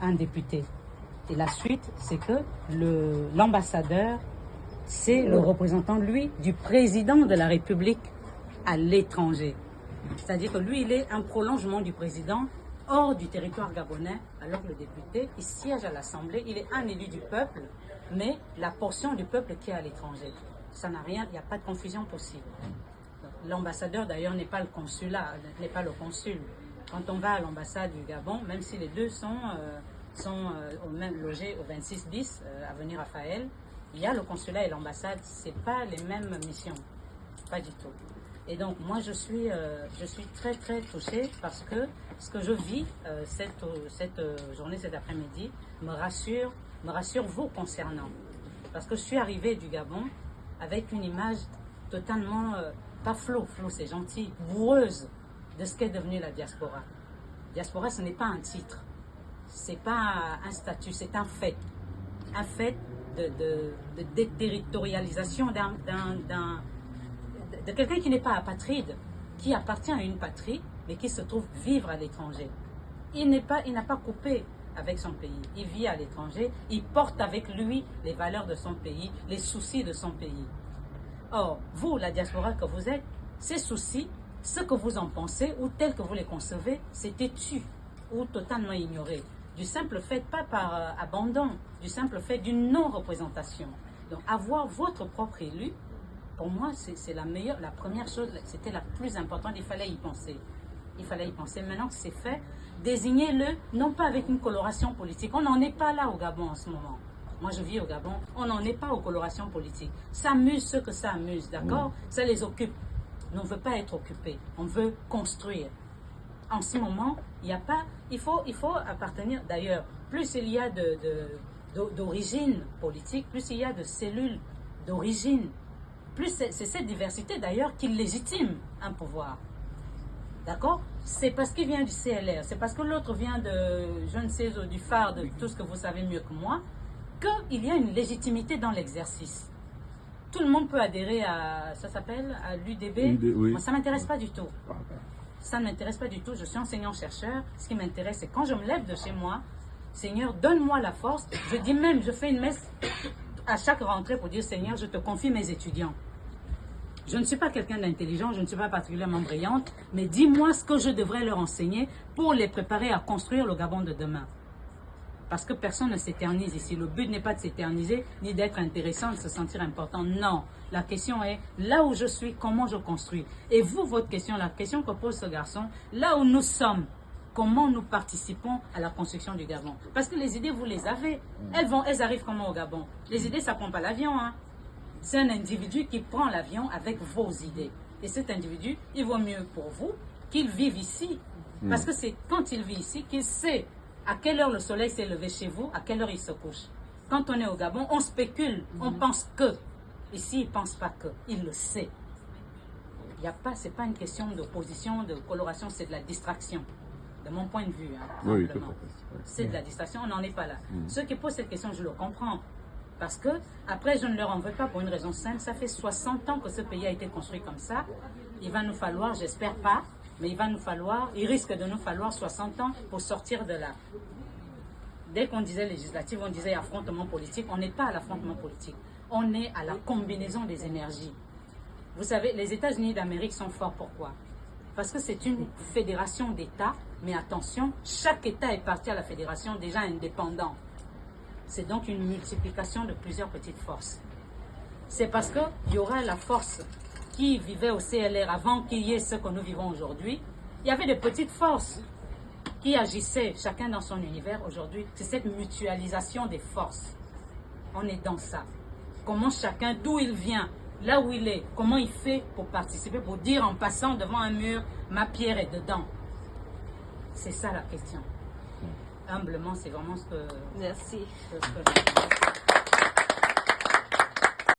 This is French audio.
un député. Et la suite, c'est que l'ambassadeur, c'est le représentant, lui, du président de la République à l'étranger. C'est-à-dire que lui, il est un prolongement du président hors du territoire gabonais, alors que le député, il siège à l'Assemblée, il est un élu du peuple, mais la portion du peuple qui est à l'étranger. Ça n'a rien, il n'y a pas de confusion possible. L'ambassadeur, d'ailleurs, n'est pas le consulat, n'est pas le consul. Quand on va à l'ambassade du Gabon, même si les deux sont même logés au 26 bis, avenue Raphaël, il y a le consulat et l'ambassade, ce n'est pas les mêmes missions, pas du tout. Et donc, moi, je suis très, très touchée parce que ce que je vis cette journée, cet après-midi, me rassure vous concernant. Parce que je suis arrivée du Gabon avec une image totalement, pas floue, c'est gentil, boueuse de ce qu'est devenu la diaspora. Diaspora, ce n'est pas un titre, ce n'est pas un statut, c'est un fait. Un fait de déterritorialisation de quelqu'un qui n'est pas apatride, qui appartient à une patrie, mais qui se trouve vivre à l'étranger. Il n'a pas coupé avec son pays. Il vit à l'étranger, il porte avec lui les valeurs de son pays, les soucis de son pays. Or, vous, la diaspora que vous êtes, ces soucis, ce que vous en pensez ou tel que vous les concevez, c'est têtu ou totalement ignoré. Du simple fait, pas par abandon, du simple fait d'une non-représentation. Donc, avoir votre propre élu, pour moi, c'est la première chose, c'était la plus importante, il fallait y penser. Il fallait y penser. Maintenant que c'est fait, désignez-le, non pas avec une coloration politique. On n'en est pas là au Gabon en ce moment. Moi, je vis au Gabon, on n'en est pas aux colorations politiques. Ça amuse ceux que ça amuse, d'accord? Ça les occupe. Mais on ne veut pas être occupé, on veut construire. En ce moment, il n'y a pas... Il faut appartenir, d'ailleurs, plus il y a d'origine politique, plus il y a de cellules d'origine, plus c'est cette diversité d'ailleurs qui légitime un pouvoir. D'accord? C'est parce qu'il vient du CLR, c'est parce que l'autre vient de, je ne sais, du phare, de tout ce que vous savez mieux que moi, qu'il y a une légitimité dans l'exercice. Tout le monde peut adhérer à, ça s'appelle, à l'UDB. Oui. Moi, ça ne m'intéresse pas du tout. Ça ne m'intéresse pas du tout. Je suis enseignant-chercheur. Ce qui m'intéresse, c'est quand je me lève de chez moi, Seigneur, donne-moi la force. Je dis même, je fais une messe à chaque rentrée pour dire, Seigneur, je te confie mes étudiants. Je ne suis pas quelqu'un d'intelligent, je ne suis pas particulièrement brillante, mais dis-moi ce que je devrais leur enseigner pour les préparer à construire le Gabon de demain. Parce que personne ne s'éternise ici. Le but n'est pas de s'éterniser, ni d'être intéressant, de se sentir important. Non. La question est, là où je suis, comment je construis? Et vous, votre question, la question que pose ce garçon, là où nous sommes, comment nous participons à la construction du Gabon? Parce que les idées, vous les avez. Elles arrivent comment au Gabon? Les idées, ça ne prend pas l'avion, hein. C'est un individu qui prend l'avion avec vos idées. Et cet individu, il vaut mieux pour vous qu'il vive ici. Parce que c'est quand il vit ici qu'il sait à quelle heure le soleil s'est levé chez vous, à quelle heure il se couche. Quand on est au Gabon, on spécule, on pense que. Ici, il ne pense pas que, il le sait. Ce n'est pas une question d'opposition, de coloration, c'est de la distraction. De mon point de vue, hein, oui, c'est de la distraction, on n'en est pas là. Ceux qui posent cette question, je le comprends. Parce que, après, je ne leur en veux pas pour une raison simple. Ça fait 60 ans que ce pays a été construit comme ça. Il va nous falloir, j'espère pas, mais il risque de nous falloir 60 ans pour sortir de là. Dès qu'on disait législative, on disait affrontement politique. On n'est pas à l'affrontement politique. On est à la combinaison des énergies. Vous savez, les États-Unis d'Amérique sont forts. Pourquoi? Parce que c'est une fédération d'États. Mais attention, chaque État est parti à la fédération déjà indépendant. C'est donc une multiplication de plusieurs petites forces. C'est parce qu'il y aura la force qui vivait au CLR avant qu'il y ait ce que nous vivons aujourd'hui. Il y avait de petites forces qui agissaient chacun dans son univers. Aujourd'hui, c'est cette mutualisation des forces. On est dans ça. Comment chacun, d'où il vient, là où il est, comment il fait pour participer, pour dire en passant devant un mur, ma pierre est dedans. C'est ça la question. Humblement, c'est vraiment ce que... Merci. Ce que